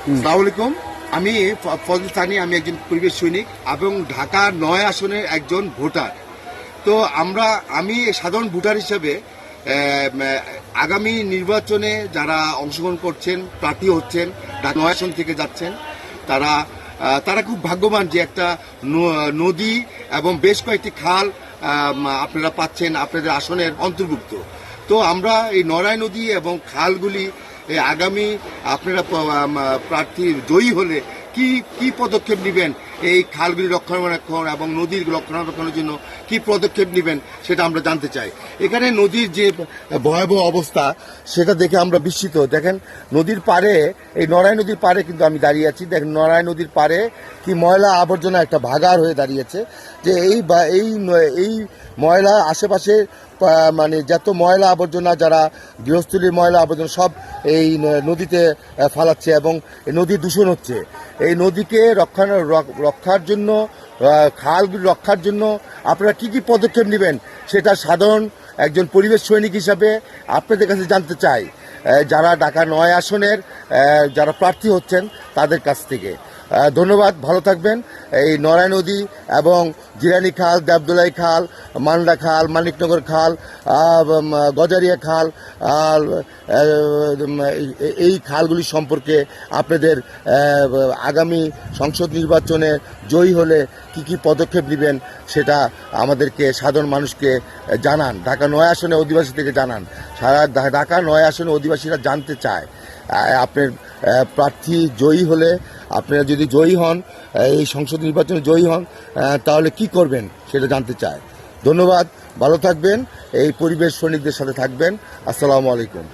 আসসালামু আলাইকুম। আমি ফজল সানি, আমি একজন পরিবেশ সৈনিক এবং ঢাকা ৯ আসনের একজন ভোটার। তো আমি সাধারণ ভোটার হিসেবে আগামী নির্বাচনে যারা অংশগ্রহণ করছেন, প্রার্থী হচ্ছেন, ঢাকা ৯ আসন থেকে যাচ্ছেন, তারা খুব ভাগ্যবান যে একটা নদী এবং বেশ কয়েকটি খাল আপনারা পাচ্ছেন আপনাদের আসনের অন্তর্ভুক্ত। তো আমরা এই নড়াই নদী এবং খালগুলি আগামী আপনারা প্রার্থী জয়ী হলে কি কি পদক্ষেপ নেবেন, এই খালগুলি রক্ষণাবেক্ষণ এবং নদীর রক্ষণাবেক্ষণের জন্য কি পদক্ষেপ নেবেন সেটা আমরা জানতে চাই। এখানে নদীর যে ভয়াবহ অবস্থা সেটা দেখে আমরা বিস্মিত। দেখেন নদীর পাড়ে, এই নড়াই নদীর পাড়ে কিন্তু আমি দাঁড়িয়ে আছি। দেখেন নড়াই নদীর পাড়ে কি ময়লা আবর্জনা একটা ভাগাড় হয়ে দাঁড়িয়েছে। যে এই ময়লা আশেপাশে মানে যত ময়লা আবর্জনা, যারা গৃহস্থলীর ময়লা আবর্জনা সব এই নদীতে ফালাচ্ছে এবং নদী দূষণ হচ্ছে। এই নদীকে রক্ষার জন্য, খালগুলি রক্ষার জন্য আপনারা কি কি পদক্ষেপ নেবেন সেটা সাধারণ একজন পরিবেশ সৈনিক হিসাবে আপনাদের কাছে জানতে চাই, যারা ঢাকা ৯ আসনের যারা প্রার্থী হচ্ছেন তাদের কাছ থেকে। ধন্যবাদ, ভালো থাকবেন। এই নড়াই নদী এবং জিরানি খাল, দেবদোলাই খাল, মান্ডা খাল, মানিকনগর খাল, গজারিয়া খাল, এই খালগুলি সম্পর্কে আপনাদের আগামী সংসদ নির্বাচনে জয়ী হলে কি কি পদক্ষেপ নেবেন সেটা আমাদেরকে, সাধারণ মানুষকে জানান। ঢাকা ৯ আসনে অধিবাসী থেকে জানান। সারা ঢাকা ৯ আসনে অধিবাসীরা জানতে চায় আপনার প্রার্থী জয়ী হলে, আপনারা যদি জয়ী হন, এই সংসদ নির্বাচনে জয়ী হন, তাহলে কি করবেন সেটা জানতে চায়। ধন্যবাদ, ভালো থাকবেন, এই পরিবেশ সৈনিকদের সাথে থাকবেন। আসসালামু আলাইকুম।